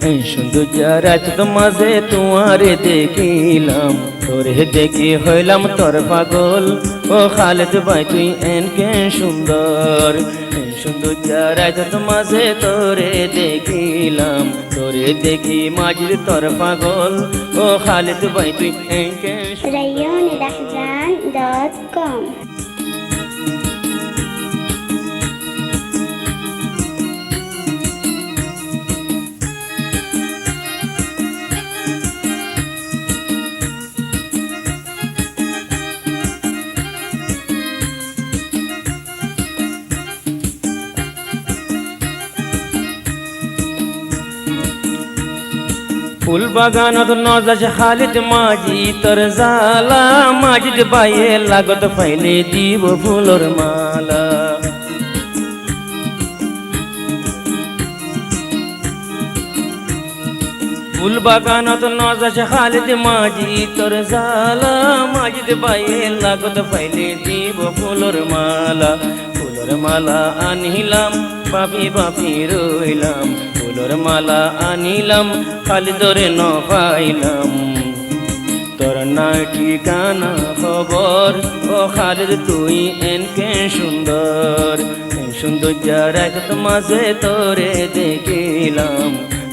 এই সৌন্দর্য রাত মাঝে তোমারে দেখিলাম, তোরে দেখি হইলাম তোর পাগল। ও খালেদ ভাই তুই এনকে সুন্দর। এই সৌন্দর্য রাত মাঝে তোরে দেখিলাম, তোরে দেখি মাঝির তোর পাগল। ও খালেদ ভাই তুই এনকে rayonalahzan.com ফুল বাগানত নজাস খালিদ মাঝি তোর জালা, মাঝিদ বাইয়ে লাগত পাইলে দিব ফুলর মালা। ফুল বাগানত নজাস খালিদ মাঝি তোর জালা, মাঝিদ বাইয়ে লাগত পাইলে দিব ফুলর মালা। ফুলর মালা আনিলাম বাপি বাপি রইলাম, ফুলর মালা আনিলাম খালিদরে ন পাইলাম। তোর নাই ঠিকানা খবর, ও খালিদ তুই এনকে সুন্দর। সৌন্দর্য রাত মাঝে তোরে দেখিলাম,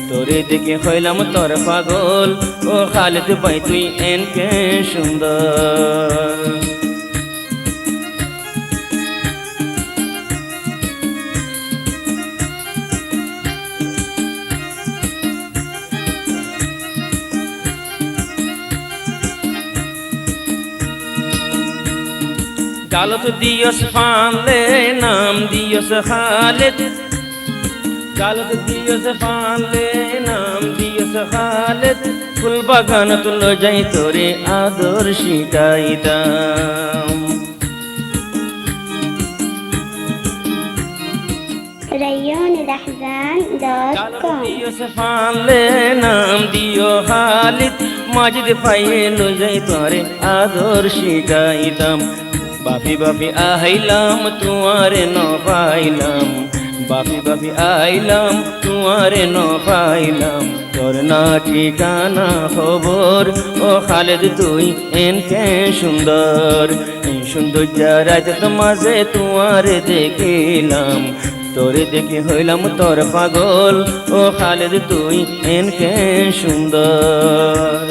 তোরে দেখে হইলাম তোর পাগল। ও খালিদ ভাই তুই এনকে সুন্দর। গালত দিয়স ফানলে নাম দিয়স খালেদ, গালত দিয়স ফানলে নাম দিয়স খালেদ। ফুল বাগান তুলো যাই তোরে আদর শিখাইতাম। rayonalahzan.com দিয়স ফানলে নাম দিও খালিদ, মাঝিদ পাইয়ে লো যাই তোরে আদর শিখাইতাম। বাপি বাপি আইলাম তুয়ারে ন পাইলাম, বাপি বাপি আইলাম তুয়ারে ন পাইলাম। তোর না ঠিকানা খবর, ও খালেদ তুই এনকে সুন্দর। এই সৌন্দর্য রাত মাঝে তুয়ারে দেখিলাম, তোরে দেখে হইলাম তোর পাগল। ও খালেদ তুই এনকে সুন্দর।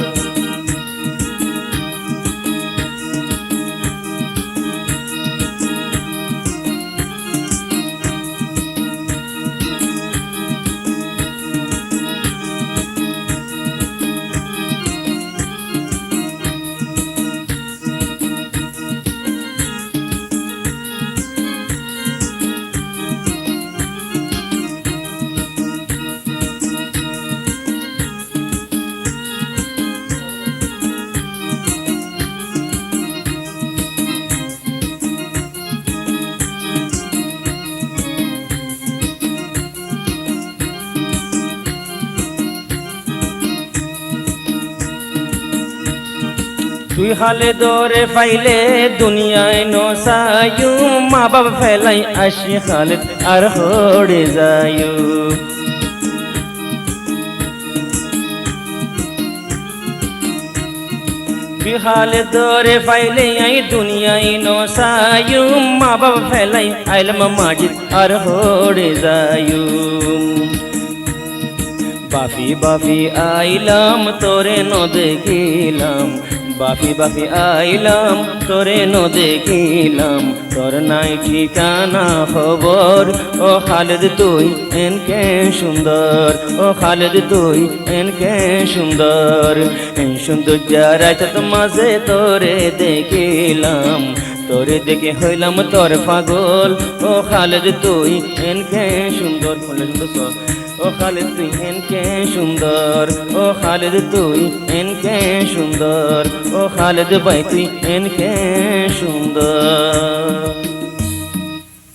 তুই হালে দরে পাইলে দুনিয়ায় নসায়ু, মা বাবা ফেলাই আসি খালেদ আর হড়ে যায়ু। তুই হালে দরে পাইলে আই দুনিয়ায় নসায়ু, মা বাবা ফেলাই আইলাম মাজিদ আর হড়ে যায়ু। বাপি বাপি আইলাম তোরে ন দেখিলাম, বাপি বাপি আইলাম তোরে ন দেখিলাম। তোর নাই ঠিকানা খবর, ও খালেদ তুই এনকে সুন্দর। ও খালেদ তুই এনকে সুন্দর। এই সৌন্দর্য রাত মাঝে তোরে দেখিলাম, তোরে দেখে হইলাম তোর পাগল। ও খালেদ তুই এনকে সুন্দর। ও খালেদ তুই এনকে সুন্দর, ও খালেদ তুই এনকে সুন্দর। ও খালেদ ভাই তুই এনকে সুন্দর।